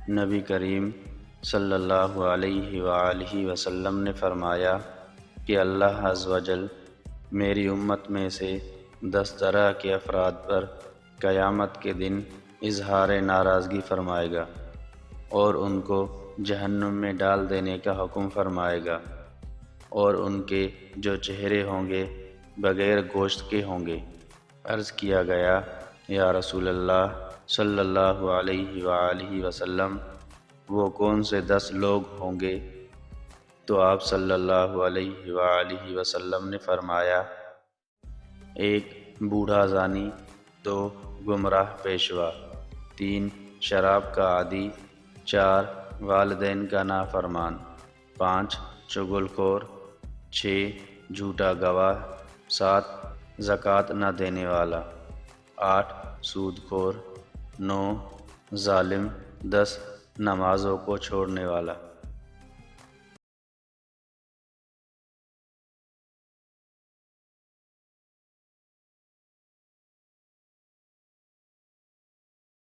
نبی کریم صلی اللہ علیہ وآلہ وسلم نے فرمایا کہ اللہ عز و جل میری امت میں سے 10 طرح کے افراد پر قیامت کے دن اظہار ناراضگی فرمائے گا اور ان کو جہنم میں ڈال دینے کا حکم فرمائے گا، اور ان کے جو چہرے ہوں گے بغیر گوشت کے ہوں گے۔ عرض کیا گیا، یا رسول اللہ صلی اللہ علیہ وآلہ وسلم، وہ کون سے 10 لوگ ہوں گے؟ تو آپ صلی اللہ علیہ وآلہ وسلم نے فرمایا، 1 بوڑھا زانی، 2 گمراہ پیشوا، 3 شراب کا عادی، 4 والدین کا نافرمان، 5 چغل خور، 6 جھوٹا گواہ، 7 زکوٰۃ نہ دینے والا، 8 سود خور، 9 ظالم، 10 نمازوں کو چھوڑنے والا۔